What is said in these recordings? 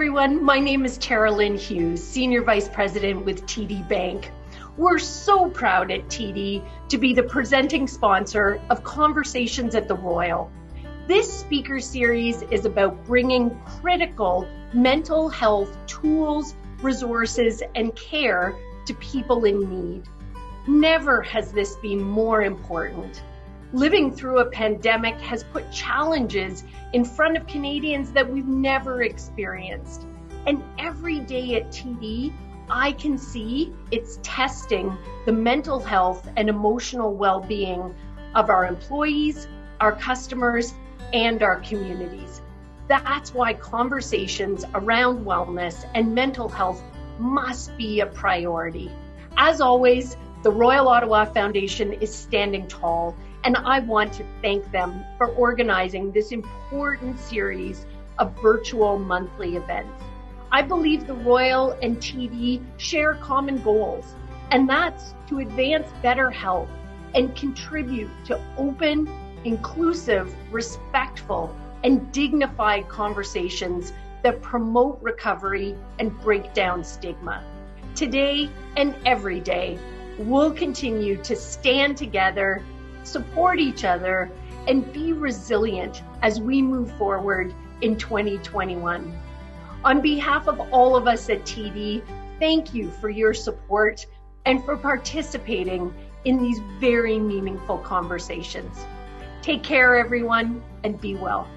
everyone. My name is Tara Lynn Hughes, Senior Vice President with TD Bank. We're so proud at TD to be the presenting sponsor of Conversations at the Royal. This speaker series is about bringing critical mental health tools, resources, and care to people in need. Never has this been more important. Living through a pandemic has put challenges in front of Canadians that we've never experienced. And every day at TD, I can see it's testing the mental health and emotional well-being of our employees, our customers, and our communities. That's why conversations around wellness and mental health must be a priority. As always, the Royal Ottawa Foundation is standing tall, and I want to thank them for organizing this important series of virtual monthly events. I believe the Royal and TD share common goals, and that's to advance better health and contribute to open, inclusive, respectful, and dignified conversations that promote recovery and break down stigma. Today and every day, we'll continue to stand together, support each other, and be resilient as we move forward in 2021. On behalf of all of us at TD, thank you for your support and for participating in these very meaningful conversations. Take care, everyone, and be well.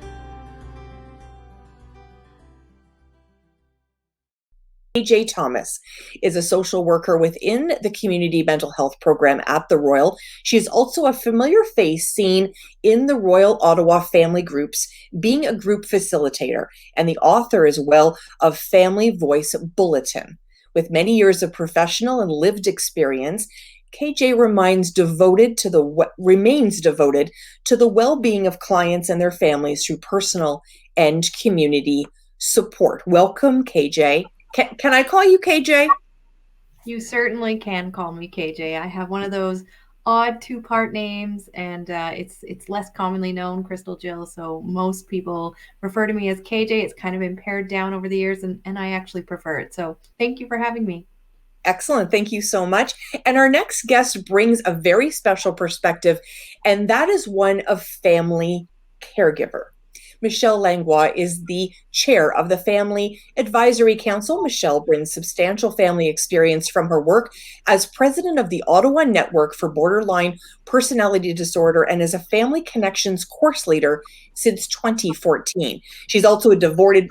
KJ Thomas is a social worker within the Community Mental Health Program at the Royal. She is also a familiar face seen in the Royal Ottawa Family Groups, being a group facilitator, and the author as well of Family Voice Bulletin. With many years of professional and lived experience, KJ remains devoted to the well-being of clients and their families through personal and community support. Welcome, KJ. Can I call you KJ? You certainly can call me KJ. I have one of those odd two-part names, and it's less commonly known, Crystal Jill, so most people refer to me as KJ. It's kind of been pared down over the years, and I actually prefer it. So thank you for having me. Excellent. Thank you so much. And our next guest brings a very special perspective, and that is one of family caregiver. Michelle Langlois is the chair of the Family Advisory Council. Michelle brings substantial family experience from her work as president of the Ottawa Network for Borderline Personality Disorder and as a Family Connections course leader since 2014. She's also a devoted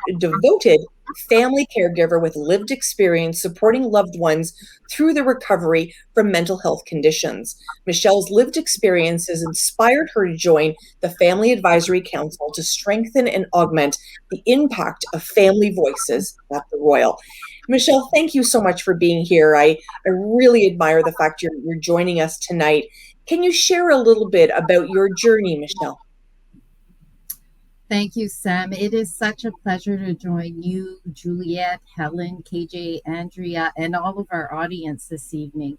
family caregiver with lived experience supporting loved ones through the recovery from mental health conditions. Michelle's lived experiences inspired her to join the Family Advisory Council to strengthen and augment the impact of family voices at the Royal. Michelle, thank you so much for being here. I really admire the fact you're joining us tonight. Can you share a little bit about your journey, Michelle? Thank you, Sam. It is such a pleasure to join you, Juliet, Helen, KJ, Andrea, and all of our audience this evening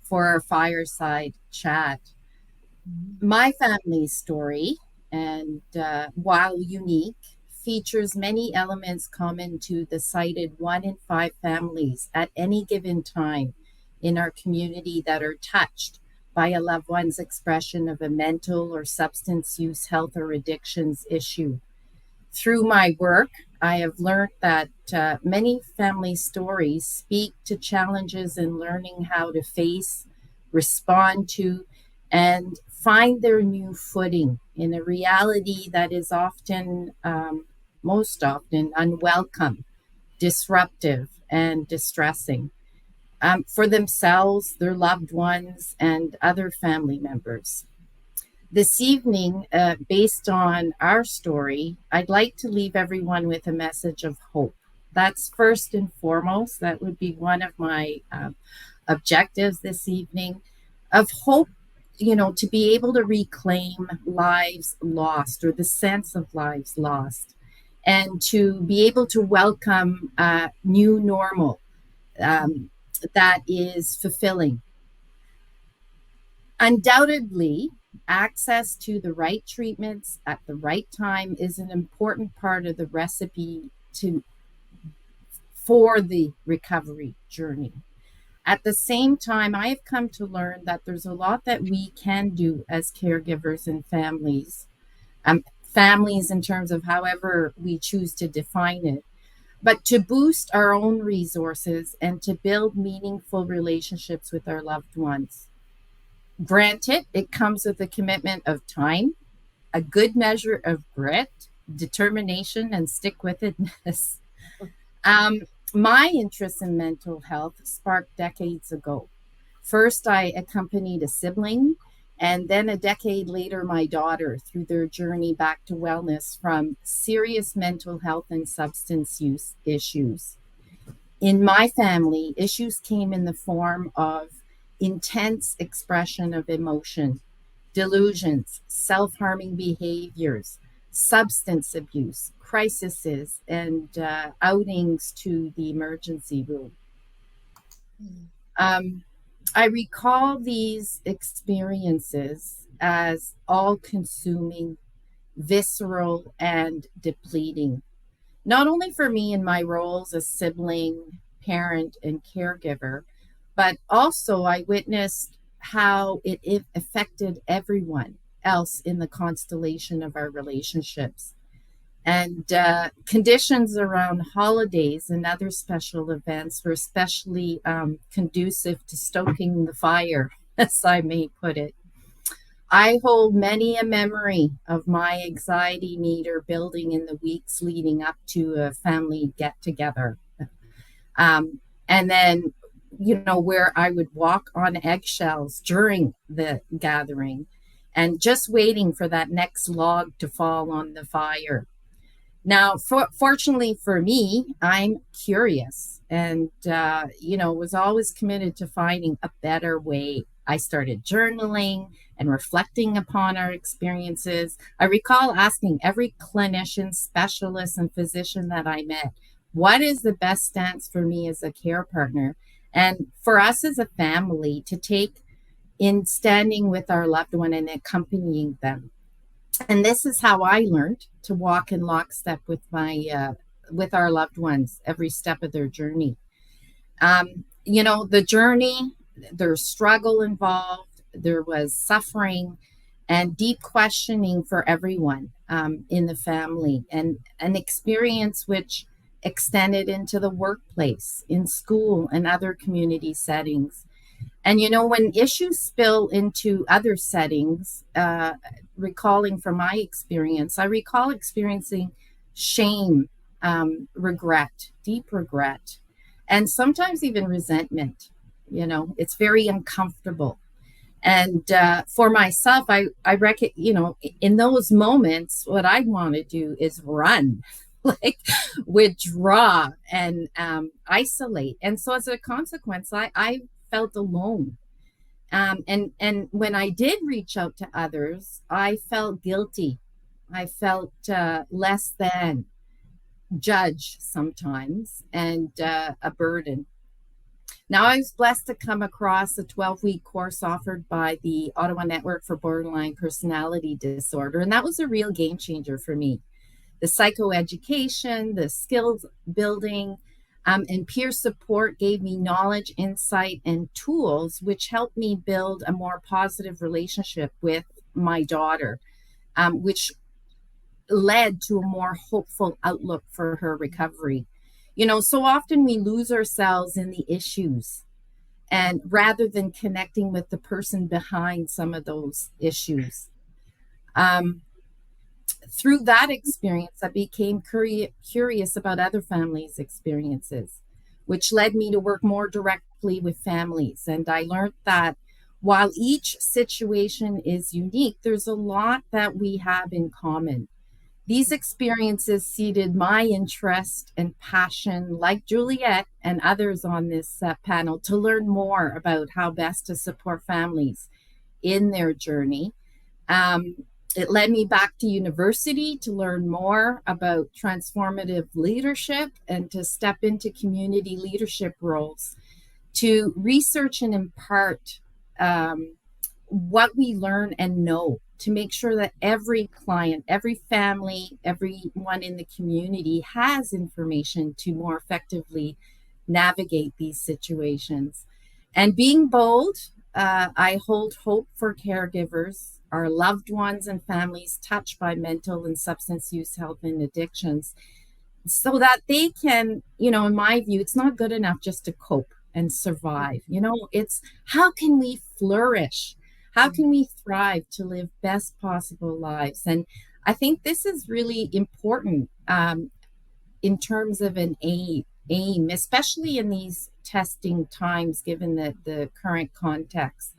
for our fireside chat. My family story, and while unique, features many elements common to the cited 1 in 5 families at any given time in our community that are touched by a loved one's expression of a mental or substance use, health, or addictions issue. Through my work, I have learned that many family stories speak to challenges in learning how to face, respond to, and find their new footing in a reality that is often, most often, unwelcome, disruptive, and distressing. For themselves, their loved ones, and other family members. This evening, based on our story, I'd like to leave everyone with a message of hope. That's first and foremost. That would be one of my objectives this evening, of hope, to be able to reclaim lives lost, or the sense of lives lost, and to be able to welcome a new normal that is fulfilling. Undoubtedly, access to the right treatments at the right time is an important part of the recipe to for the recovery journey. At the same time, I have come to learn that there's a lot that we can do as caregivers and families in terms of however we choose to define it, but to boost our own resources and to build meaningful relationships with our loved ones. Granted, it comes with a commitment of time, a good measure of grit, determination, and stick with itness. Um, my interest in mental health sparked decades ago. First, I accompanied a sibling, and then a decade later, my daughter through their journey back to wellness from serious mental health and substance use issues. In my family, issues came in the form of intense expression of emotion, delusions, self harming behaviors, substance abuse, crises, and outings to the emergency room. Um, I recall these experiences as all consuming, visceral, and depleting, not only for me in my roles as sibling, parent, and caregiver, but also I witnessed how it affected everyone else in the constellation of our relationships. And conditions around holidays and other special events were especially conducive to stoking the fire, as I may put it. I hold many a memory of my anxiety meter building in the weeks leading up to a family get together. And then, where I would walk on eggshells during the gathering and just waiting for that next log to fall on the fire. Now, fortunately for me, I'm curious and, was always committed to finding a better way. I started journaling and reflecting upon our experiences. I recall asking every clinician, specialist, and physician that I met, what is the best stance for me as a care partner? And for us as a family to take in standing with our loved one and accompanying them. And this is how I learned to walk in lockstep with with our loved ones every step of their journey. The journey, there's struggle involved, there was suffering and deep questioning for everyone in the family, and an experience which extended into the workplace, in school, and other community settings. And when issues spill into other settings, recalling from my experience, I recall experiencing shame, regret, deep regret, and sometimes even resentment. It's very uncomfortable. And for myself, I reckon, in those moments, what I want to do is run, like withdraw and isolate. And so as a consequence, I felt alone. And when I did reach out to others, I felt guilty. I felt less than, judged sometimes, and a burden. Now, I was blessed to come across a 12-week course offered by the Ottawa Network for Borderline Personality Disorder, and that was a real game changer for me. The psychoeducation, the skills building, and peer support gave me knowledge, insight, and tools which helped me build a more positive relationship with my daughter, which led to a more hopeful outlook for her recovery. So often we lose ourselves in the issues, and rather than connecting with the person behind some of those issues. Through that experience, I became curious about other families' experiences, which led me to work more directly with families. And I learned that while each situation is unique, there's a lot that we have in common. These experiences seeded my interest and passion, like Juliet and others on this panel, to learn more about how best to support families in their journey. It led me back to university to learn more about transformative leadership and to step into community leadership roles, to research and impart what we learn and know to make sure that every client, every family, everyone in the community has information to more effectively navigate these situations. And being bold, I hold hope for caregivers, our loved ones and families touched by mental and substance use, health, and addictions, so that they can, in my view, it's not good enough just to cope and survive. It's how can we flourish? How can we thrive to live best possible lives? And I think this is really important in terms of an aim, especially in these testing times, given the current context.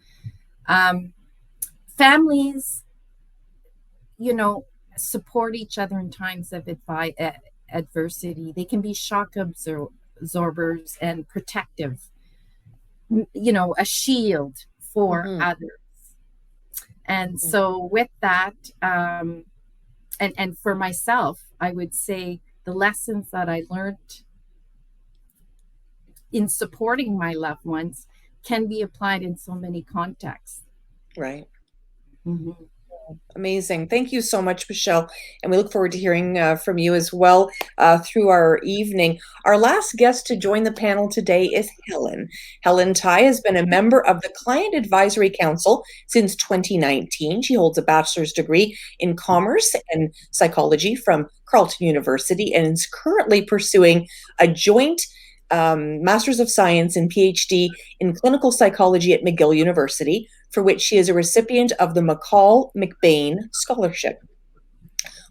Families, support each other in times of adversity. They can be shock absorbers and protective, a shield for others. And so with that, and for myself, I would say the lessons that I learned in supporting my loved ones can be applied in so many contexts. Right. Amazing. Thank you so much, Michelle. And we look forward to hearing from you as well through our evening. Our last guest to join the panel today is Helen. Helen Tai has been a member of the Client Advisory Council since 2019. She holds a bachelor's degree in commerce and psychology from Carleton University and is currently pursuing a joint Master's of Science and PhD in clinical psychology at McGill University, for which she is a recipient of the McCall McBain Scholarship.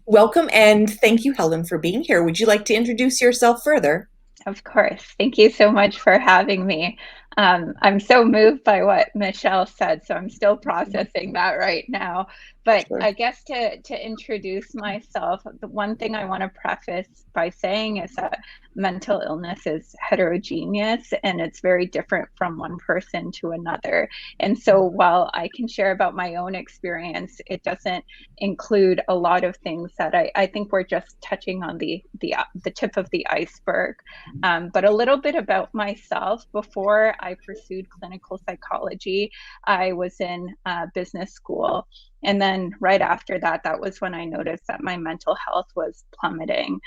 Welcome, and thank you, Helen, for being here. Would you like to introduce yourself further? Of course. Thank you so much for having me. I'm so moved by what Michelle said, so I'm still processing that right now. But sure. I guess to introduce myself, the one thing I want to preface by saying is that mental illness is heterogeneous and it's very different from one person to another. And so while I can share about my own experience, it doesn't include a lot of things that I think we're just touching on the tip of the iceberg. But a little bit about myself. Before I pursued clinical psychology, I was in business school. And then right after that, that was when I noticed that my mental health was plummeting.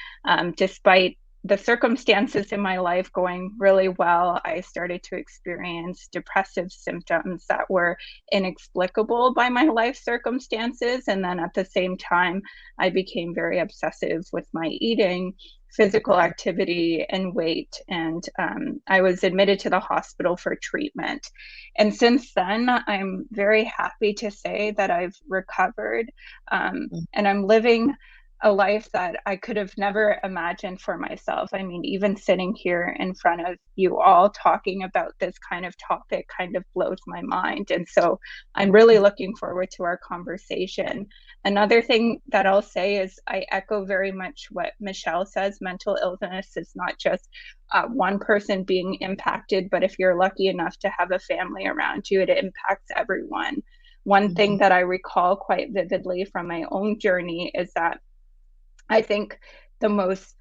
Despite the circumstances in my life going really well, I started to experience depressive symptoms that were inexplicable by my life circumstances. And then at the same time, I became very obsessive with my eating, physical activity, and weight. And I was admitted to the hospital for treatment. And since then, I'm very happy to say that I've recovered and I'm living a life that I could have never imagined for myself. I mean, even sitting here in front of you all talking about this kind of topic kind of blows my mind. And so I'm really looking forward to our conversation. Another thing that I'll say is I echo very much what Michelle says. Mental illness is not just one person being impacted, but if you're lucky enough to have a family around you, it impacts everyone. One thing that I recall quite vividly from my own journey is that I think the most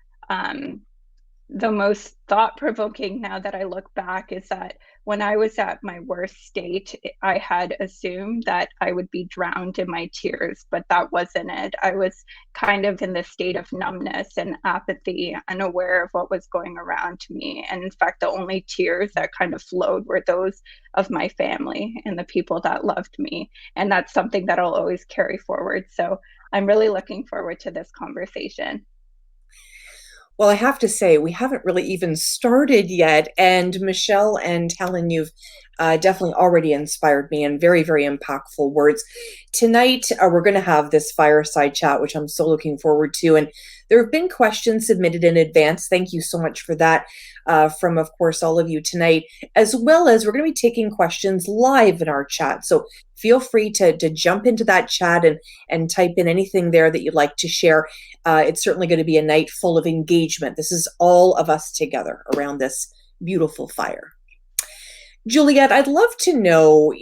thought-provoking now that I look back is that when I was at my worst state, I had assumed that I would be drowned in my tears, but that wasn't it. I was kind of in this state of numbness and apathy, unaware of what was going around me. And in fact, the only tears that kind of flowed were those of my family and the people that loved me. And that's something that I'll always carry forward. So I'm really looking forward to this conversation. Well, I have to say, we haven't really even started yet. And Michelle and Helen, you've definitely already inspired me in very, very impactful words. Tonight, we're going to have this fireside chat, which I'm so looking forward to. And there have been questions submitted in advance. Thank you so much for that from, of course, all of you tonight, as well as we're going to be taking questions live in our chat. So feel free to jump into that chat and type in anything there that you'd like to share. It's certainly going to be a night full of engagement. This is all of us together around this beautiful fire. Juliette, I'd love to know,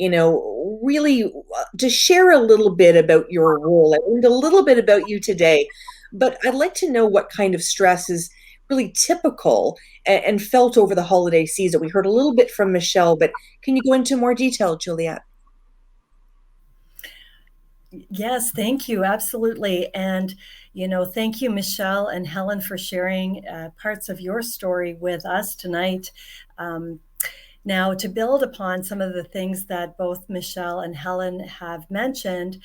really to share a little bit about your role. I learned a little bit about you today, but I'd like to know what kind of stress is really typical and felt over the holiday season. We heard a little bit from Michelle, but can you go into more detail, Juliette? Yes, thank you. Absolutely. And, thank you, Michelle and Helen, for sharing parts of your story with us tonight. Um, Now, to build upon some of the things that both Michelle and Helen have mentioned,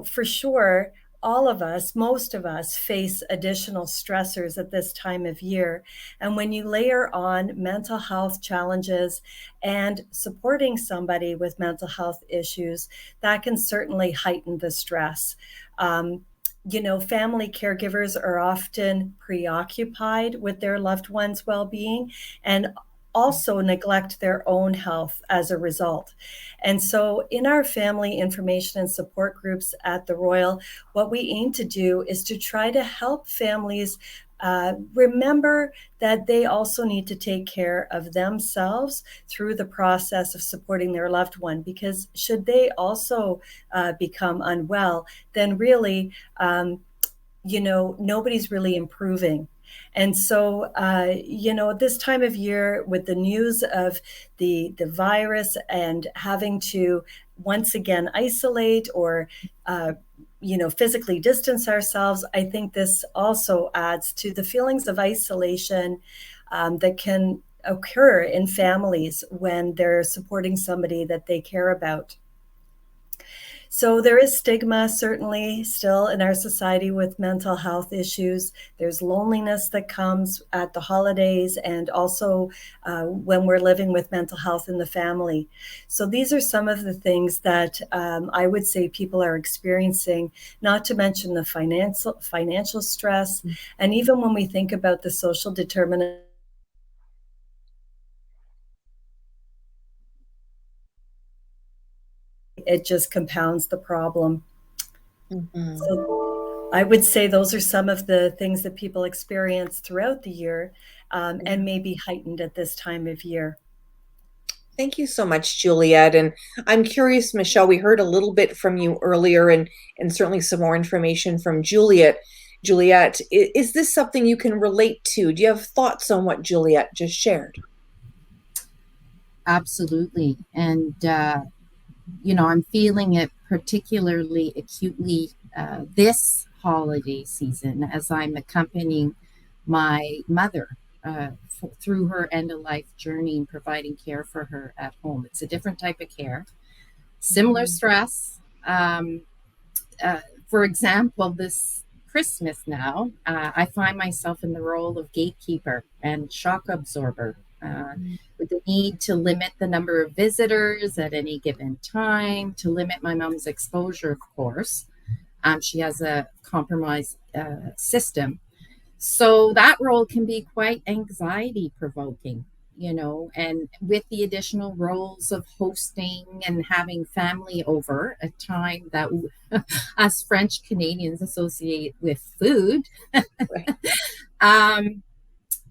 for sure, all of us, most of us, face additional stressors at this time of year. And when you layer on mental health challenges and supporting somebody with mental health issues, that can certainly heighten the stress. Family caregivers are often preoccupied with their loved ones' well being and also neglect their own health as a result. And so, in our family information and support groups at the Royal, what we aim to do is to try to help families remember that they also need to take care of themselves through the process of supporting their loved one. Because should they also become unwell, then really, nobody's really improving. And so, this time of year with the news of the virus and having to once again isolate or, physically distance ourselves, I think this also adds to the feelings of isolation that can occur in families when they're supporting somebody that they care about. So there is stigma certainly still in our society with mental health issues. There's loneliness that comes at the holidays and also when we're living with mental health in the family. So these are some of the things that I would say people are experiencing, not to mention the financial stress. And even when we think about the social determinants, it just compounds the problem. Mm-hmm. So I would say those are some of the things that people experience throughout the year and maybe heightened at this time of year. Thank you so much, Juliet. And I'm curious, Michelle, we heard a little bit from you earlier and certainly some more information from Juliet. Juliet, is this something you can relate to? Do you have thoughts on what Juliet just shared? Absolutely. And, I'm feeling it particularly acutely this holiday season as I'm accompanying my mother through her end of life journey and providing care for her at home. It's a different type of care, similar stress. For example, this Christmas now, I find myself in the role of gatekeeper and shock absorber. With the need to limit the number of visitors at any given time, to limit my mom's exposure, of course. She has a compromised system. So that role can be quite anxiety provoking, and with the additional roles of hosting and having family over, a time that us French Canadians associate with food. Right.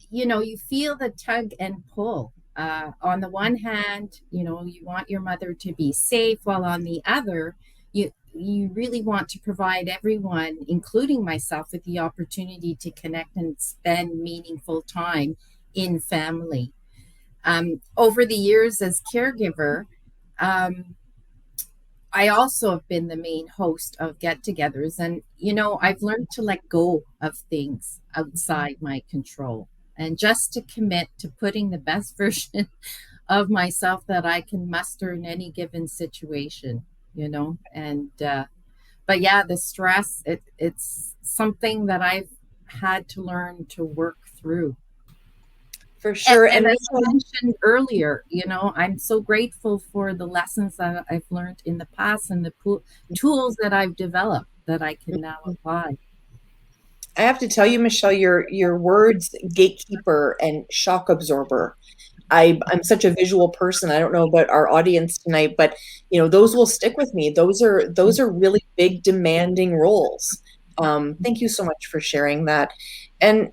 You feel the tug and pull. On the one hand, you want your mother to be safe, while on the other, you really want to provide everyone, including myself, with the opportunity to connect and spend meaningful time in family. Over the years as caregiver, I also have been the main host of get-togethers, and I've learned to let go of things outside my control and just to commit to putting the best version of myself that I can muster in any given situation, and but yeah, the stress, it's something that I've had to learn to work through. For sure. And as I mentioned earlier, I'm so grateful for the lessons that I've learned in the past and the tools that I've developed that I can now apply. I have to tell you, Michelle, your words, gatekeeper and shock absorber. I'm such a visual person. I don't know about our audience tonight, but those will stick with me. Those are really big, demanding roles. Thank you so much for sharing that. And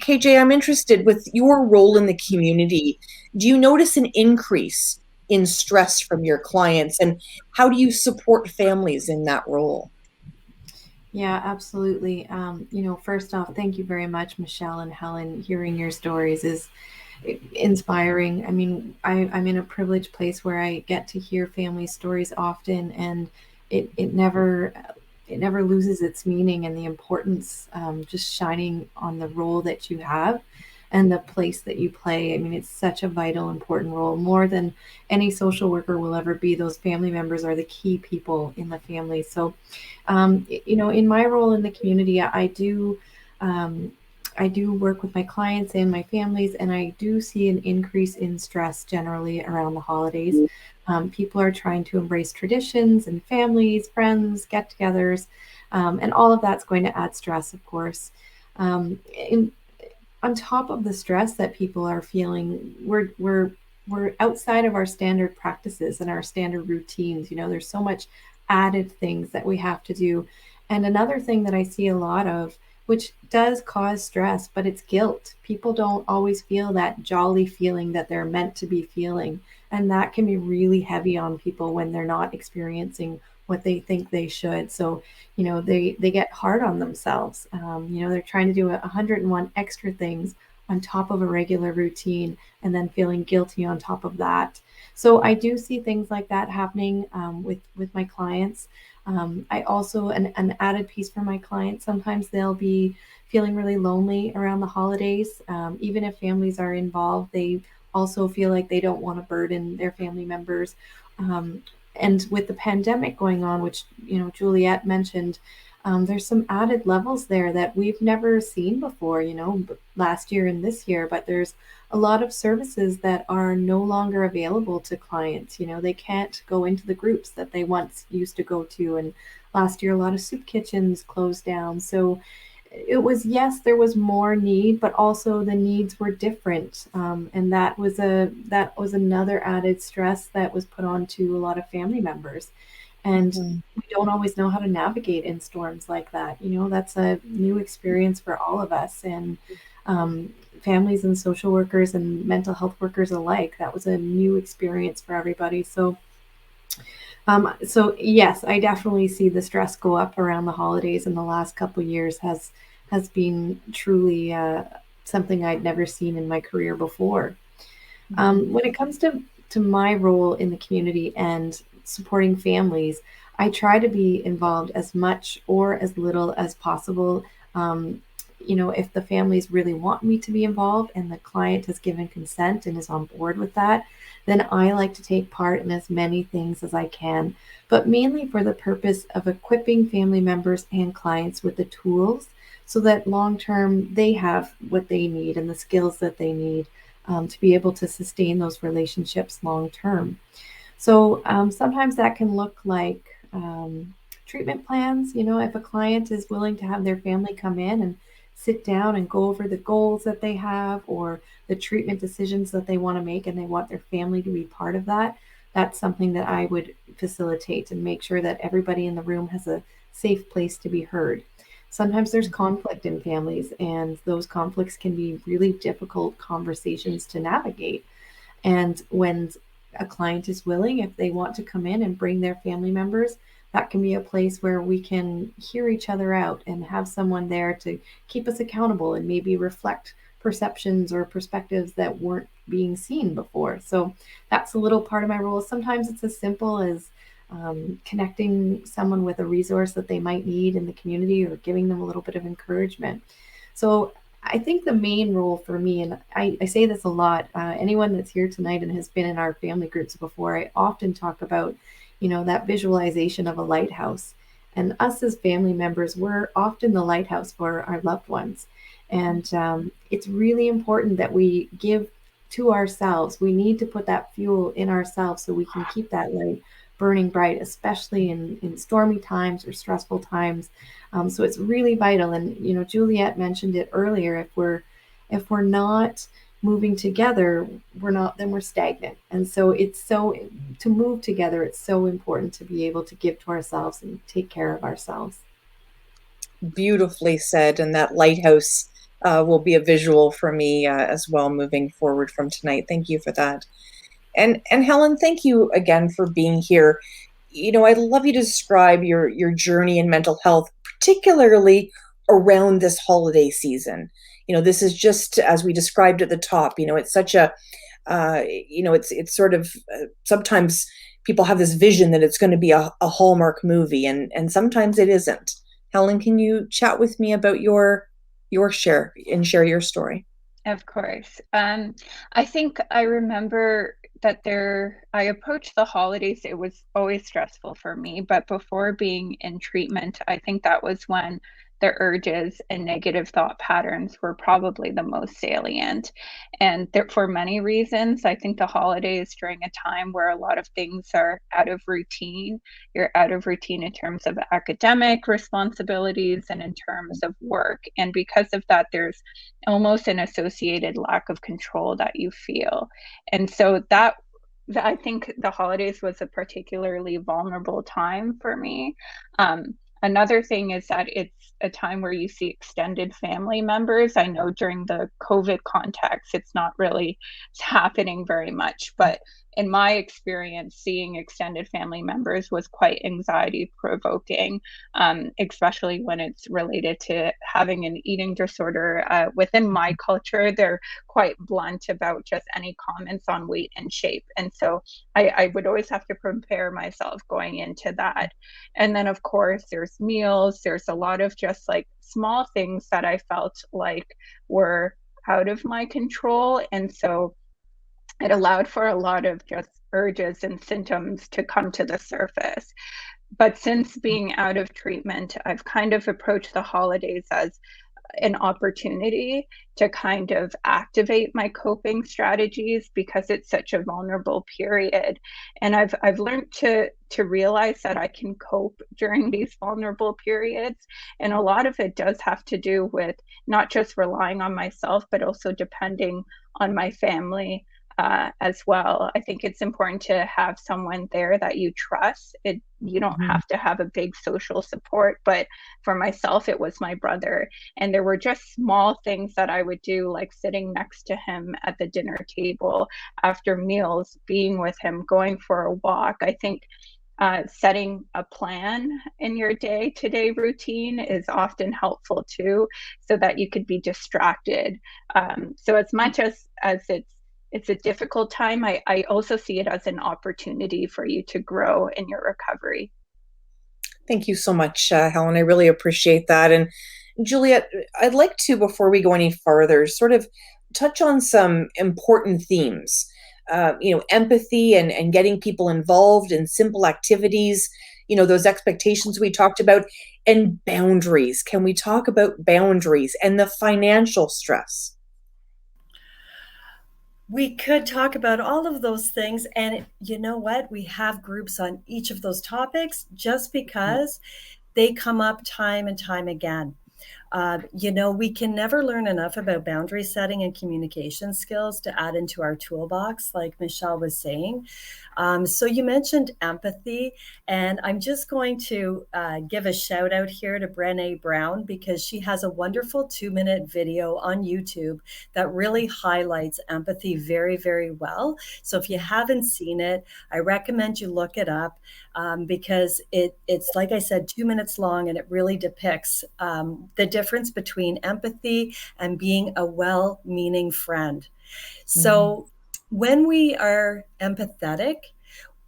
KJ, I'm interested with your role in the community. Do you notice an increase in stress from your clients, and how do you support families in that role? Yeah, absolutely. First off, thank you very much, Michelle and Helen. Hearing your stories is inspiring. I mean, I'm in a privileged place where I get to hear family stories often, and it never loses its meaning and the importance, just shining on the role that you have and the place that you play. I mean, it's such a vital, important role, more than any social worker will ever be. Those family members are the key people in the family. So, in my role in the community, um, I do work with my clients and my families, and I do see an increase in stress generally around the holidays. People are trying to embrace traditions and families, friends, get togethers, and all of that's going to add stress, of course. In On top of the stress that people are feeling, we're outside of our standard practices and our standard routines. There's so much added things that we have to do. And another thing that I see a lot of, which does cause stress, but it's guilt. People don't always feel that jolly feeling that they're meant to be feeling. And that can be really heavy on people when they're not experiencing what they think they should. So they get hard on themselves. They're trying to do 101 extra things on top of a regular routine and then feeling guilty on top of that. So I do see things like that happening with my clients. I also, an added piece for my clients, sometimes they'll be feeling really lonely around the holidays. Even if families are involved, they also feel like they don't want to burden their family members. Um, and with the pandemic going on, which Juliet mentioned, there's some added levels there that we've never seen before, last year and this year. But there's a lot of services that are no longer available to clients. They can't go into the groups that they once used to go to. And last year, a lot of soup kitchens closed down. So it was, yes, there was more need, but also the needs were different, and that was another added stress that was put on to a lot of family members. And we don't always know how to navigate in storms like that. That's a new experience for all of us, and families and social workers and mental health workers alike. That was a new experience for everybody. So yes, I definitely see the stress go up around the holidays, and the last couple of years has been truly something I'd never seen in my career before. When it comes to my role in the community and supporting families, I try to be involved as much or as little as possible. If the families really want me to be involved and the client has given consent and is on board with that, then I like to take part in as many things as I can, but mainly for the purpose of equipping family members and clients with the tools so that long term they have what they need and the skills that they need to be able to sustain those relationships long term. So sometimes that can look like treatment plans. If a client is willing to have their family come in and sit down and go over the goals that they have or the treatment decisions that they want to make and they want their family to be part of that, that's something that I would facilitate and make sure that everybody in the room has a safe place to be heard. Sometimes there's conflict in families, and those conflicts can be really difficult conversations to navigate. And when a client is willing, if they want to come in and bring their family members, that can be a place where we can hear each other out and have someone there to keep us accountable and maybe reflect perceptions or perspectives that weren't being seen before. So that's a little part of my role. Sometimes it's as simple as connecting someone with a resource that they might need in the community or giving them a little bit of encouragement. So I think the main role for me, and I say this a lot, anyone that's here tonight and has been in our family groups before, I often talk about, that visualization of a lighthouse. And us as family members, we're often the lighthouse for our loved ones. And it's really important that we give to ourselves. We need to put that fuel in ourselves so we can keep that light burning bright, especially in stormy times or stressful times. So it's really vital. And Juliet mentioned it earlier. If we're not moving together, we're stagnant. And so to move together, it's so important to be able to give to ourselves and take care of ourselves. Beautifully said. And that lighthouse will be a visual for me as well moving forward from tonight. Thank you for that. And Helen, thank you again for being here. I'd love you to describe your journey in mental health, particularly around this holiday season. This is just as we described at the top. It's such a, it's sort of sometimes people have this vision that it's going to be a Hallmark movie, and sometimes it isn't. Helen, can you chat with me about your share and share your story? Of course. I think I remember that I approached the holidays, it was always stressful for me, but before being in treatment, I think that was when the urges and negative thought patterns were probably the most salient. And there, for many reasons, I think the holidays during a time where a lot of things are out of routine. You're out of routine in terms of academic responsibilities and in terms of work. And because of that, there's almost an associated lack of control that you feel. And so I think the holidays was a particularly vulnerable time for me. Another thing is that it's a time where you see extended family members. I know during the COVID context, it's not really happening very much, but in my experience, seeing extended family members was quite anxiety provoking, especially when it's related to having an eating disorder. Within my culture, they're quite blunt about just any comments on weight and shape. And so I would always have to prepare myself going into that. And then, of course, there's meals, there's a lot of just like small things that I felt like were out of my control. And so it allowed for a lot of just urges and symptoms to come to the surface. But since being out of treatment, I've kind of approached the holidays as an opportunity to kind of activate my coping strategies because it's such a vulnerable period. And I've learned to realize that I can cope during these vulnerable periods. And a lot of it does have to do with not just relying on myself, but also depending on my family as well. I think it's important to have someone there that you trust. You don't have to have a big social support, but for myself, it was my brother. And there were just small things that I would do, like sitting next to him at the dinner table after meals, being with him, going for a walk. I think setting a plan in your day-to-day routine is often helpful too, so that you could be distracted. So as much as it's a difficult time, I also see it as an opportunity for you to grow in your recovery. Thank you so much, Helen. I really appreciate that. And Juliet, I'd like to, before we go any farther, sort of touch on some important themes. Empathy and getting people involved in simple activities, those expectations we talked about, and boundaries. Can we talk about boundaries and the financial stress? We could talk about all of those things. And you know what? We have groups on each of those topics just because they come up time and time again. We can never learn enough about boundary setting and communication skills to add into our toolbox, like Michelle was saying. So you mentioned empathy, and I'm just going to give a shout out here to Brené Brown because she has a wonderful 2-minute video on YouTube that really highlights empathy very, very well. So if you haven't seen it, I recommend you look it up because it's, like I said, 2 minutes long, and it really depicts the difference between empathy and being a well-meaning friend. So when we are empathetic,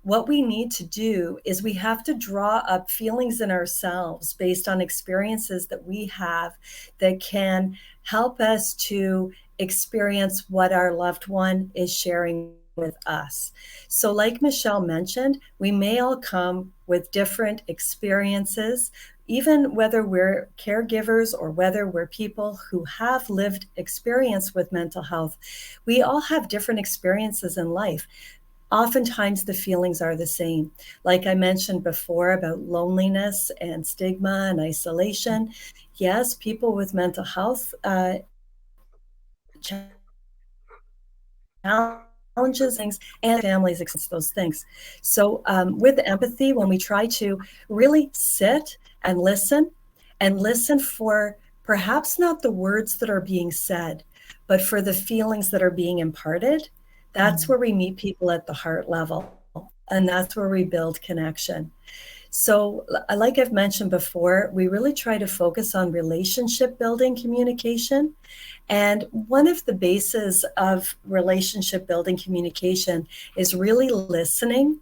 what we need to do is we have to draw up feelings in ourselves based on experiences that we have that can help us to experience what our loved one is sharing with us. So like Michelle mentioned, we may all come with different experiences, even whether we're caregivers or whether we're people who have lived experience with mental health. We all have different experiences in life. Oftentimes the feelings are the same. Like I mentioned before about loneliness and stigma and isolation. Yes, people with mental health challenges, things, and families experience those things. So with empathy, when we try to really sit and listen for perhaps not the words that are being said, but for the feelings that are being imparted, that's where we meet people at the heart level, and that's where we build connection. So like I've mentioned before, we really try to focus on relationship building communication. And one of the bases of relationship building communication is really listening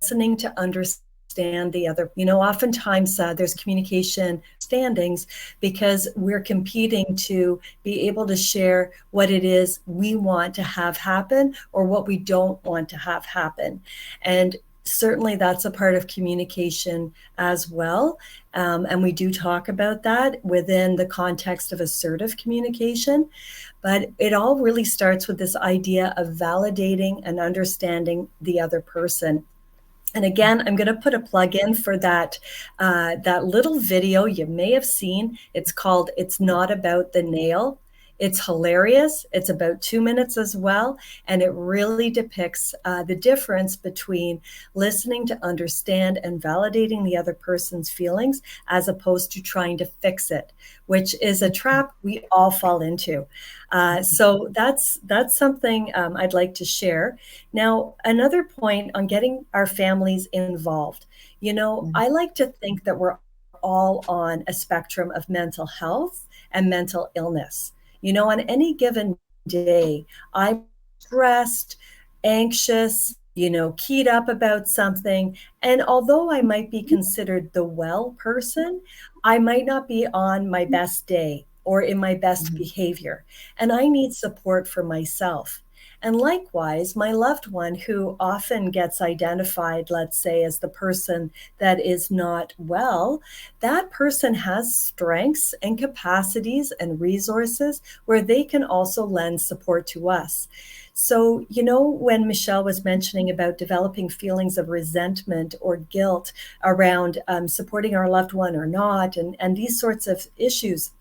listening to understand the other. Oftentimes there's communication standings because we're competing to be able to share what it is we want to have happen or what we don't want to have happen. And certainly that's a part of communication as well. And we do talk about that within the context of assertive communication. But it all really starts with this idea of validating and understanding the other person. And again, I'm going to put a plug in for that little video you may have seen. It's called "It's Not About the Nail." It's hilarious. It's about 2 minutes as well. And it really depicts the difference between listening to understand and validating the other person's feelings as opposed to trying to fix it, which is a trap we all fall into. So that's something I'd like to share. Now, another point on getting our families involved. I like to think that we're all on a spectrum of mental health and mental illness. On any given day, I'm stressed, anxious, keyed up about something. And although I might be considered the well person, I might not be on my best day or in my best behavior. And I need support for myself. And likewise, my loved one who often gets identified, let's say, as the person that is not well, that person has strengths and capacities and resources where they can also lend support to us. So, when Michelle was mentioning about developing feelings of resentment or guilt around supporting our loved one or not, and these sorts of issues,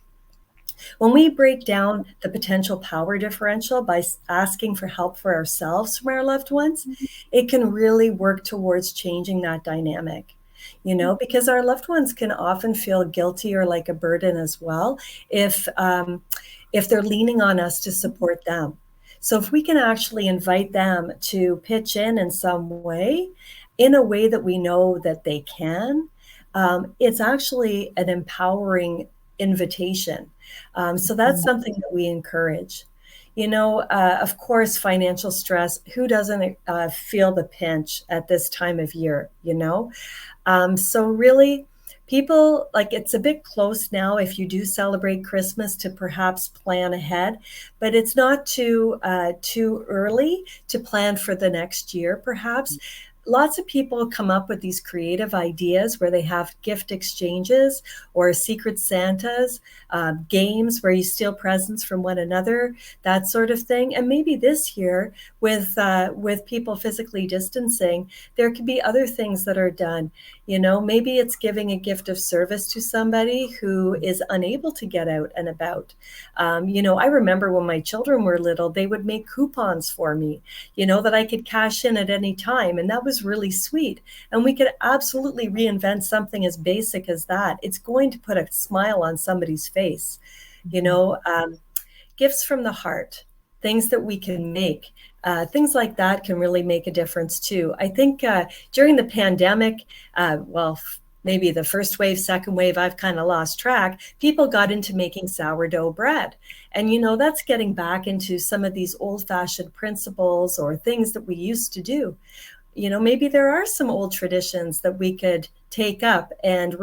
when we break down the potential power differential by asking for help for ourselves from our loved ones, it can really work towards changing that dynamic. Because our loved ones can often feel guilty or like a burden as well if they're leaning on us to support them. So if we can actually invite them to pitch in some way, in a way that we know that they can, it's actually an empowering invitation. So that's something that we encourage. Of course, financial stress, who doesn't feel the pinch at this time of year, So really, people, it's a bit close now if you do celebrate Christmas to perhaps plan ahead, but it's not too early to plan for the next year, perhaps. Lots of people come up with these creative ideas where they have gift exchanges or secret Santas, games where you steal presents from one another, that sort of thing. And maybe this year, with people physically distancing, there could be other things that are done. Maybe it's giving a gift of service to somebody who is unable to get out and about. I remember when my children were little, they would make coupons for me, that I could cash in at any time. And that was really sweet. And we could absolutely reinvent something as basic as that. It's going to put a smile on somebody's face. Gifts from the heart, things that we can make. Things like that can really make a difference too. I think during the pandemic, maybe the first wave, second wave, I've kind of lost track. People got into making sourdough bread. And, that's getting back into some of these old-fashioned principles or things that we used to do. Maybe there are some old traditions that we could take up and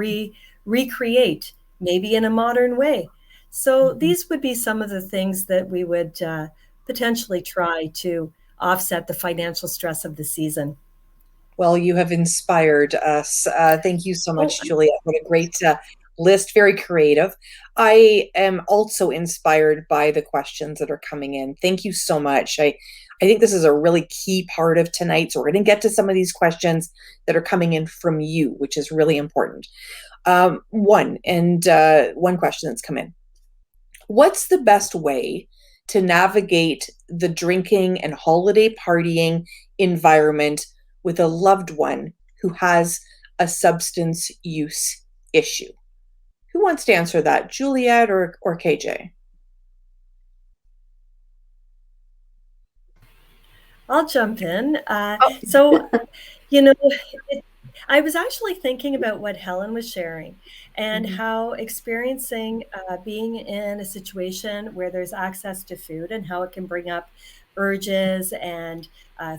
recreate, maybe in a modern way. So these would be some of the things that we would potentially try to offset the financial stress of the season. Well, you have inspired us. Thank you so much, Juliet. What a great list, very creative. I am also inspired by the questions that are coming in. Thank you so much. I think this is a really key part of tonight. So we're going to get to some of these questions that are coming in from you, which is really important. One question that's come in. What's the best way to navigate the drinking and holiday partying environment with a loved one who has a substance use issue? Who wants to answer that, Juliet or KJ? I'll jump in. I was actually thinking about what Helen was sharing and how experiencing being in a situation where there's access to food and how it can bring up urges and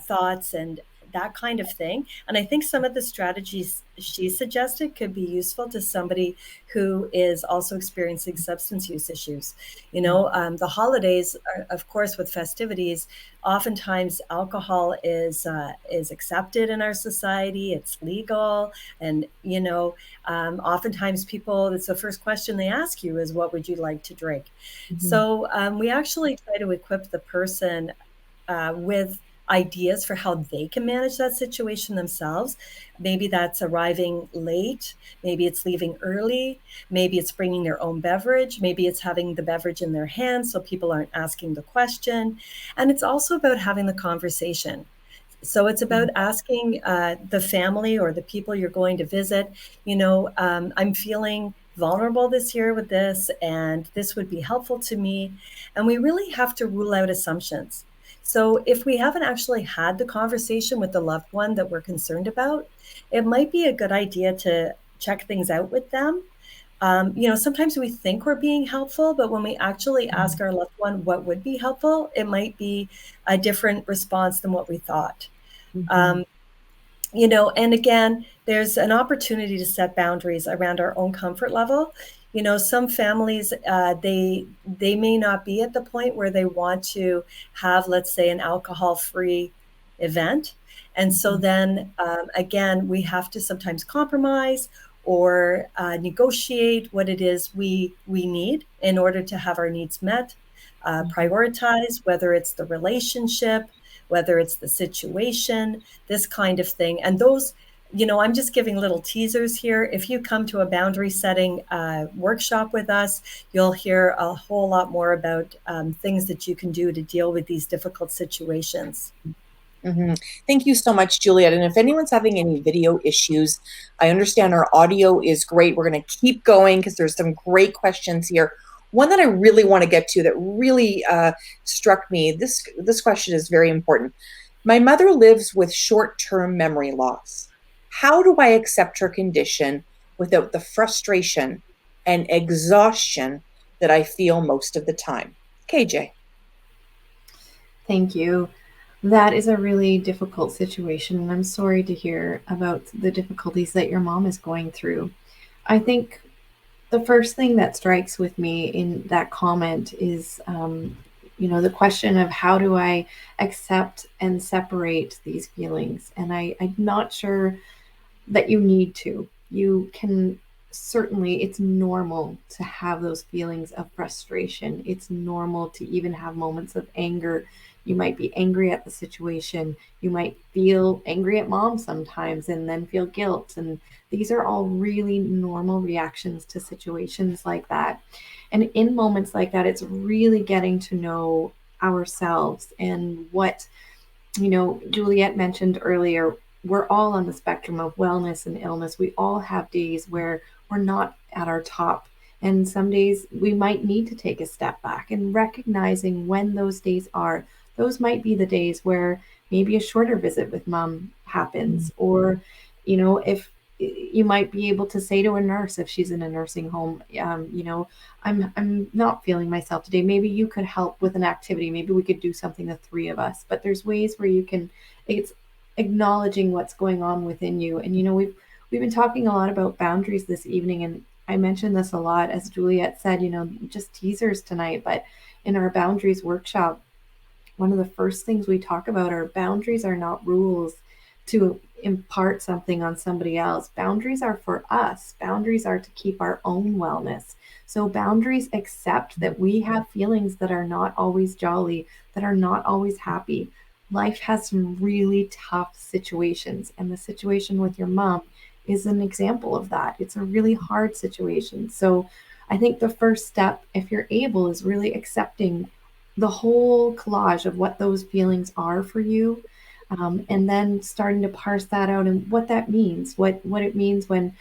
thoughts and that kind of thing. And I think some of the strategies she suggested could be useful to somebody who is also experiencing substance use issues. The holidays, of course, with festivities, oftentimes alcohol is accepted in our society. It's legal, and oftentimes people, it's the first question they ask you is, what would you like to drink? So we actually try to equip the person with ideas for how they can manage that situation themselves. Maybe that's arriving late. Maybe it's leaving early. Maybe it's bringing their own beverage. Maybe it's having the beverage in their hands so people aren't asking the question. And it's also about having the conversation. So it's about asking the family or the people you're going to visit, I'm feeling vulnerable this year with this, and this would be helpful to me. And we really have to rule out assumptions. So if we haven't actually had the conversation with the loved one that we're concerned about, it might be a good idea to check things out with them. Sometimes we think we're being helpful, but when we actually ask our loved one what would be helpful, it might be a different response than what we thought. And again, there's an opportunity to set boundaries around our own comfort level. Some families, they may not be at the point where they want to have, let's say, an alcohol-free event. And so then, again, we have to sometimes compromise or negotiate what it is we need in order to have our needs met, prioritize, whether it's the relationship, whether it's the situation, this kind of thing. And those, I'm just giving little teasers here. If you come to a boundary setting workshop with us, you'll hear a whole lot more about things that you can do to deal with these difficult situations. Thank you so much, Juliet. And if anyone's having any video issues, I understand our audio is great. We're going to keep going because there's some great questions here. One that I really want to get to that really struck me, this question is very important. My mother lives with short-term memory loss. How do I accept her condition without the frustration and exhaustion that I feel most of the time? KJ. Thank you. That is a really difficult situation, and I'm sorry to hear about the difficulties that your mom is going through. I think the first thing that strikes with me in that comment is, the question of how do I accept and separate these feelings? And I'm not sure that you need to. You can certainly, it's normal to have those feelings of frustration. It's normal to even have moments of anger. You might be angry at the situation. You might feel angry at mom sometimes and then feel guilt. And these are all really normal reactions to situations like that. And in moments like that, it's really getting to know ourselves and what, Juliet mentioned earlier, we're all on the spectrum of wellness and illness. We all have days where we're not at our top. And some days we might need to take a step back, and recognizing when those days are. Those might be the days where maybe a shorter visit with mom happens, or, if you might be able to say to a nurse if she's in a nursing home, I'm not feeling myself today. Maybe you could help with an activity. Maybe we could do something, the three of us. But there's ways where it's acknowledging what's going on within you. And, we've been talking a lot about boundaries this evening, and I mentioned this a lot, as Juliet said, just teasers tonight, but in our boundaries workshop, one of the first things we talk about are boundaries are not rules to impart something on somebody else. Boundaries are for us. Boundaries are to keep our own wellness. So boundaries accept that we have feelings that are not always jolly, that are not always happy. Life has some really tough situations, and the situation with your mom is an example of that. It's a really hard situation. So I think the first step, if you're able, is really accepting the whole collage of what those feelings are for you, and then starting to parse that out and what that means, what it means when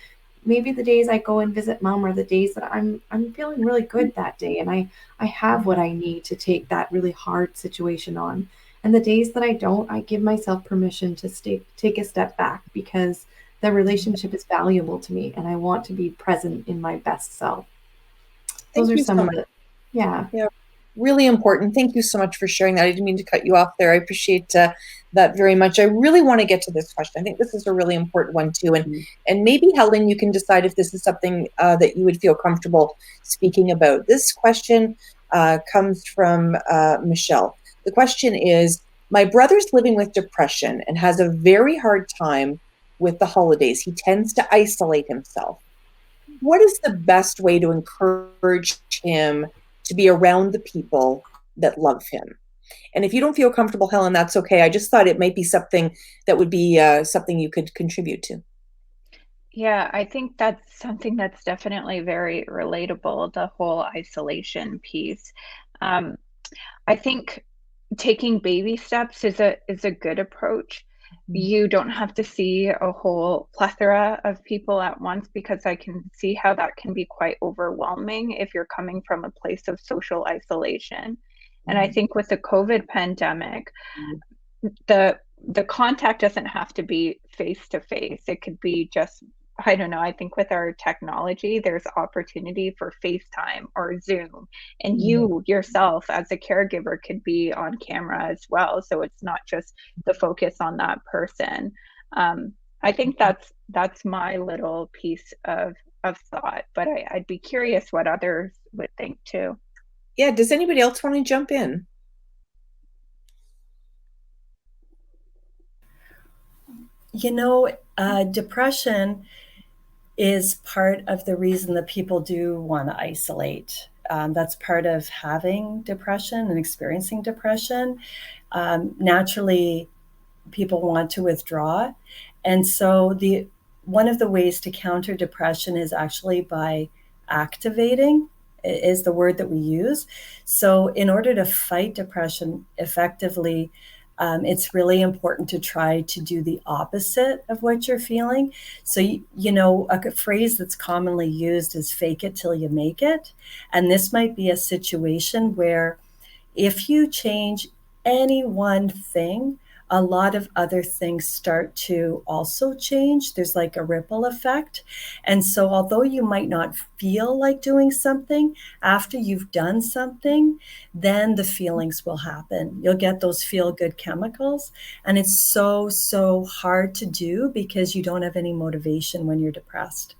maybe the days I go and visit mom are the days that I'm feeling really good that day, and I have what I need to take that really hard situation on. And the days that I don't, I give myself permission to take a step back, because the relationship is valuable to me and I want to be present in my best self. Those are some of the, yeah. Really important. Thank you so much for sharing that. I didn't mean to cut you off there. I appreciate that very much. I really want to get to this question. I think this is a really important one too. And maybe, Helen, you can decide if this is something that you would feel comfortable speaking about. This question comes from Michelle. The question is, my brother's living with depression and has a very hard time with the holidays. He tends to isolate himself. What is the best way to encourage him to be around the people that love him? And if you don't feel comfortable, Helen, that's okay. I just thought it might be something that would be something you could contribute to. Yeah, I think that's something that's definitely very relatable, the whole isolation piece. Um, I think taking baby steps is a good approach. You don't have to see a whole plethora of people at once because I can see how that can be quite overwhelming if you're coming from a place of social isolation. And I think with the COVID pandemic, the contact doesn't have to be face to face. It could be just, I don't know, I think with our technology, there's opportunity for FaceTime or Zoom. And you yourself as a caregiver could be on camera as well. So it's not just the focus on that person. I think that's my little piece of thought, but I'd be curious what others would think too. Yeah, does anybody else want to jump in? Depression is part of the reason that people do want to isolate. That's part of having depression and experiencing depression. Naturally, people want to withdraw. And so one of the ways to counter depression is actually by activating, is the word that we use. So in order to fight depression effectively, it's really important to try to do the opposite of what you're feeling. So, a phrase that's commonly used is fake it till you make it. And this might be a situation where if you change any one thing, a lot of other things start to also change. There's like a ripple effect. And so, although you might not feel like doing something, after you've done something, then the feelings will happen. You'll get those feel good chemicals. And it's so, so hard to do because you don't have any motivation when you're depressed.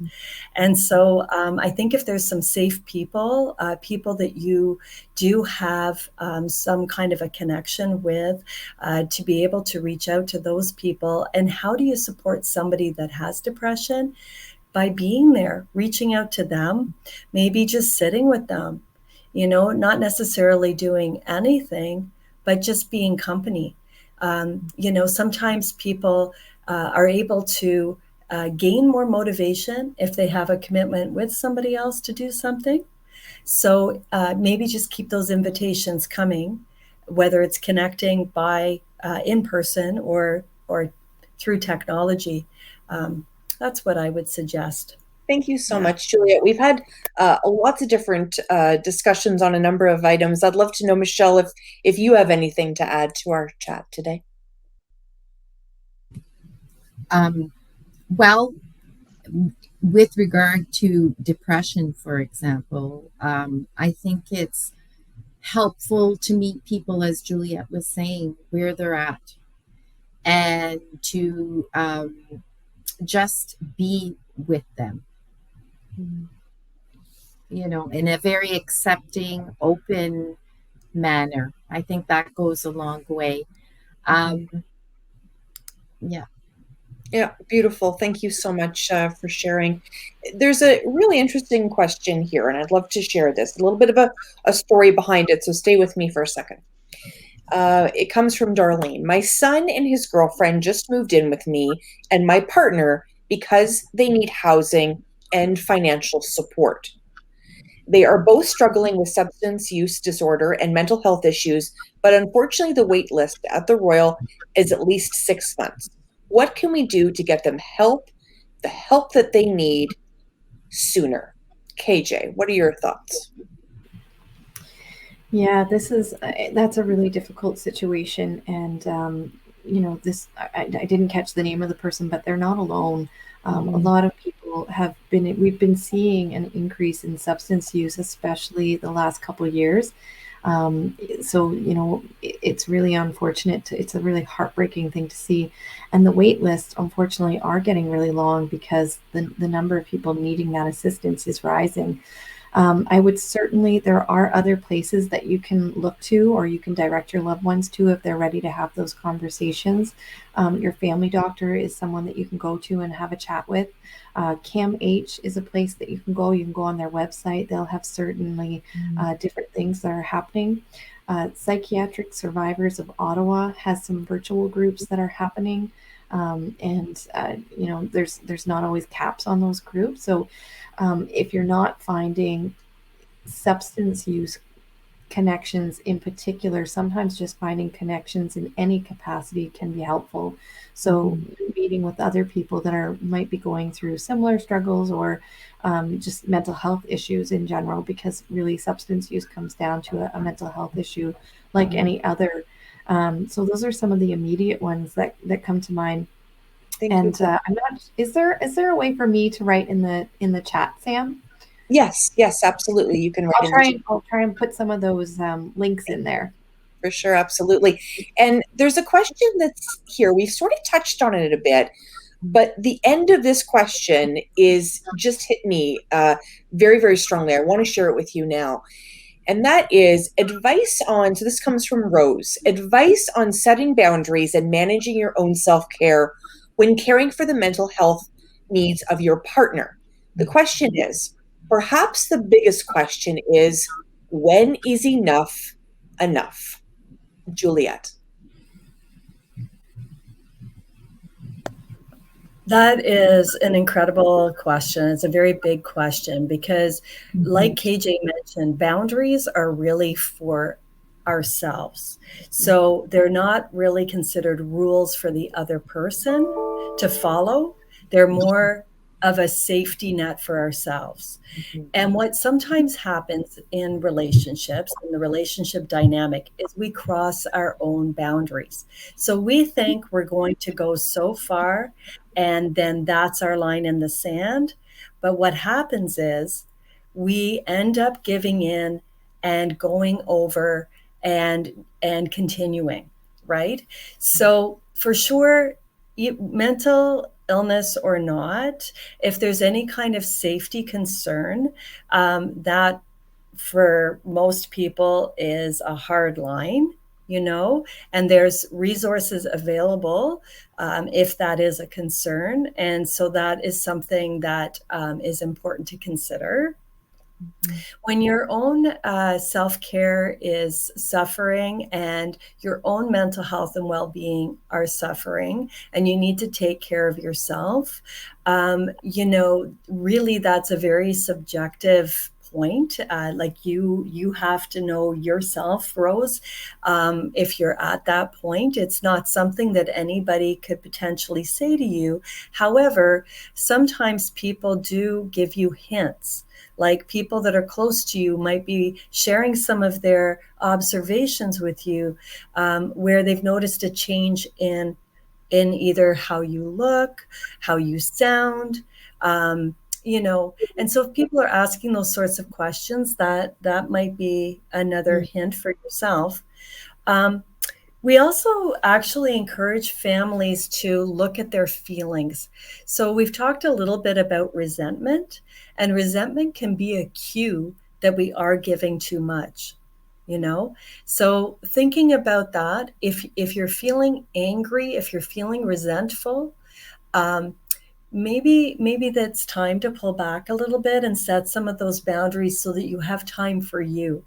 And so, I think if there's some safe people, people that you do have some kind of a connection with, to be able to reach out to those people. And how do you support somebody that has depression? By being there, reaching out to them, maybe just sitting with them, not necessarily doing anything, but just being company. Sometimes people are able to gain more motivation if they have a commitment with somebody else to do something. So maybe just keep those invitations coming, whether it's connecting by in person or through technology. That's what I would suggest. Thank you so much, Juliet. We've had lots of different discussions on a number of items. I'd love to know, Michelle, if you have anything to add to our chat today. Well, with regard to depression, for example, I think it's helpful to meet people, as Juliet was saying, where they're at, and to just be with them, in a very accepting, open manner. I think that goes a long way. Yeah, beautiful. Thank you so much for sharing. There's a really interesting question here, and I'd love to share this. A little bit of a story behind it, so stay with me for a second. It comes from Darlene. My son and his girlfriend just moved in with me and my partner because they need housing and financial support. They are both struggling with substance use disorder and mental health issues, but unfortunately the wait list at the Royal is at least 6 months. What can we do to get them the help that they need sooner? KJ, what are your thoughts? Yeah, that's a really difficult situation. And, I didn't catch the name of the person, but they're not alone. A lot of people we've been seeing an increase in substance use, especially the last couple of years. So, it's really unfortunate. It's a really heartbreaking thing to see. And the wait lists, unfortunately, are getting really long because the number of people needing that assistance is rising. I would certainly, there are other places that you can look to or you can direct your loved ones to if they're ready to have those conversations. Your family doctor is someone that you can go to and have a chat with. CAMH is a place that you can go. You can go on their website. They'll have certainly different things that are happening. Psychiatric Survivors of Ottawa has some virtual groups that are happening. There's not always caps on those groups. So if you're not finding substance use connections in particular, sometimes just finding connections in any capacity can be helpful. So meeting with other people that might be going through similar struggles or just mental health issues in general, because really substance use comes down to a mental health issue like any other. So those are some of the immediate ones that come to mind. I'm not. Is there a way for me to write in the chat, Sam? Yes, absolutely. You can write I'll try and put some of those links in there. For sure, absolutely. And there's a question that's here. We've sort of touched on it a bit, but the end of this question is just hit me very, very strongly. I want to share it with you now. And that is advice on, so this comes from Rose, advice on setting boundaries and managing your own self-care when caring for the mental health needs of your partner. The question is, perhaps the biggest question is, when is enough enough? Juliet. That is an incredible question. It's a very big question because, like KJ mentioned, boundaries are really for ourselves. So they're not really considered rules for the other person to follow. They're more of a safety net for ourselves. And what sometimes happens in relationships, in the relationship dynamic, is we cross our own boundaries. So we think we're going to go so far, and then that's our line in the sand. But what happens is we end up giving in and going over and continuing, right? So for sure, mental illness or not, if there's any kind of safety concern, that for most people is a hard line, and there's resources available if that is a concern. And so that is something that is important to consider. When your own self-care is suffering and your own mental health and well-being are suffering and you need to take care of yourself, really that's a very subjective point. Like you have to know yourself, Rose. If you're at that point, it's not something that anybody could potentially say to you. However, sometimes people do give you hints. Like people that are close to you might be sharing some of their observations with you, where they've noticed a change in either how you look, how you sound, and so if people are asking those sorts of questions, that might be another hint for yourself. We also actually encourage families to look at their feelings. So we've talked a little bit about resentment, and resentment can be a cue that we are giving too much, So thinking about that, if you're feeling angry, if you're feeling resentful, maybe that's time to pull back a little bit and set some of those boundaries so that you have time for you.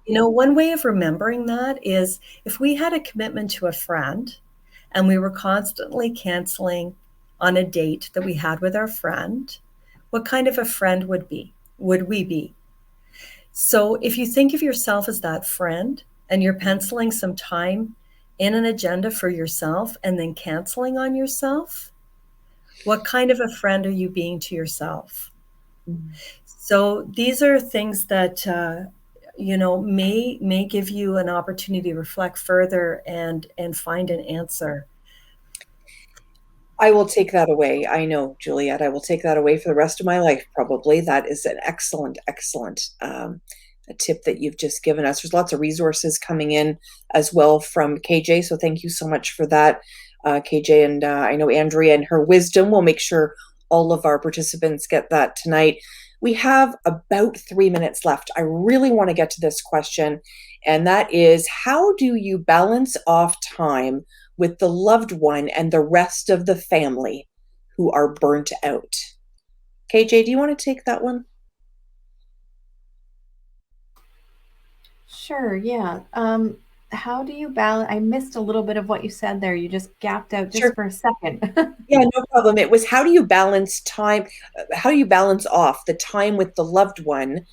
One way of remembering that is if we had a commitment to a friend and we were constantly canceling on a date that we had with our friend, what kind of a friend would we be? So if you think of yourself as that friend and you're penciling some time in an agenda for yourself and then canceling on yourself, what kind of a friend are you being to yourself? So these are things that may give you an opportunity to reflect further and find an answer. I will take that away. I know, Juliet, I will take that away for the rest of my life, probably. That is an excellent tip that you've just given us. There's lots of resources coming in as well from KJ, so thank you so much for that, KJ. And I know Andrea and her wisdom will make sure all of our participants get that tonight. We have about 3 minutes left. I really want to get to this question, and that is, how do you balance off time with the loved one and the rest of the family who are burnt out? KJ, do you want to take that one? Sure, yeah. How do you balance? I missed a little bit of what you said there. You just gapped out just Sure. for a second. Yeah, no problem. It was, how do you balance time? How do you balance off the time with the loved one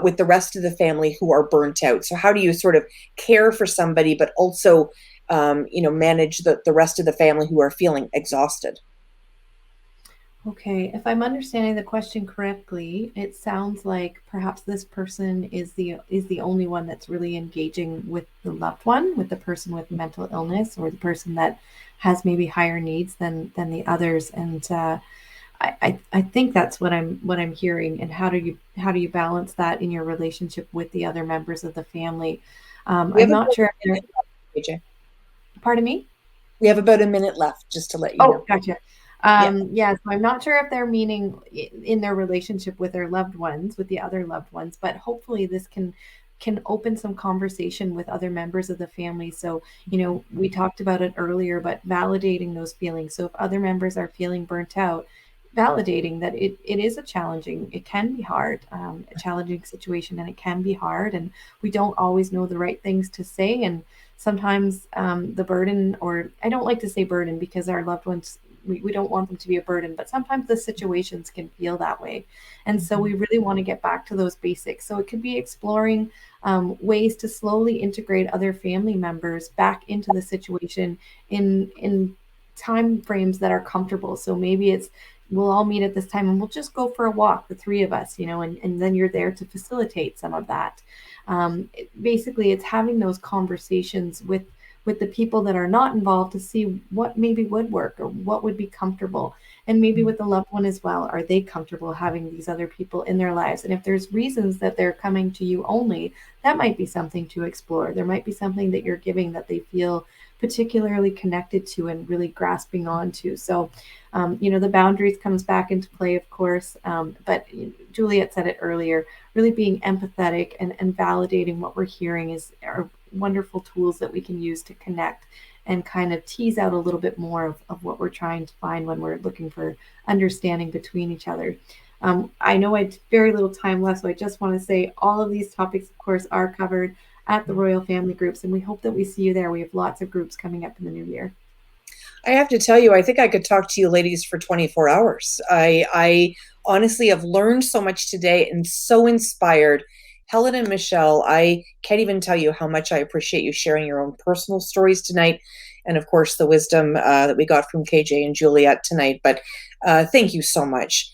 with the rest of the family who are burnt out? So how do you sort of care for somebody, but also, manage the rest of the family who are feeling exhausted? Okay, if I'm understanding the question correctly, it sounds like perhaps this person is the only one that's really engaging with the loved one, with the person with mental illness, or the person that has maybe higher needs than the others. And I think that's what I'm hearing. And how do you balance that in your relationship with the other members of the family? We I'm have not about sure if a they're. minute left, KJ. Pardon me. We have about a minute left, just to let you Oh, know. gotcha. Yeah. Yeah, so I'm not sure if they're meaning in their relationship with their loved ones, with the other loved ones, but hopefully this can open some conversation with other members of the family. So, we talked about it earlier, but validating those feelings. So if other members are feeling burnt out, validating that it is it can be hard, a challenging situation, and it can be hard, and we don't always know the right things to say. And sometimes the burden, or I don't like to say burden because our loved ones, we don't want them to be a burden, but sometimes the situations can feel that way. And so we really want to get back to those basics. So it could be exploring ways to slowly integrate other family members back into the situation in time frames that are comfortable. So maybe it's, we'll all meet at this time and we'll just go for a walk, the three of us, and then you're there to facilitate some of that. Basically, it's having those conversations with the people that are not involved to see what maybe would work or what would be comfortable. And maybe with the loved one as well, are they comfortable having these other people in their lives? And if there's reasons that they're coming to you only, that might be something to explore. There might be something that you're giving that they feel particularly connected to and really grasping onto. So, the boundaries comes back into play, of course. But Juliet said it earlier, really being empathetic and validating what we're hearing are wonderful tools that we can use to connect and kind of tease out a little bit more of what we're trying to find when we're looking for understanding between each other. I know I had very little time left, so I just want to say all of these topics, of course, are covered at the Royal Family Groups, and we hope that we see you there. We have lots of groups coming up in the new year. I have to tell you, I think I could talk to you ladies for 24 hours. I honestly have learned so much today and so inspired. Helen and Michelle, I can't even tell you how much I appreciate you sharing your own personal stories tonight. And of course, the wisdom that we got from KJ and Juliet tonight. But thank you so much.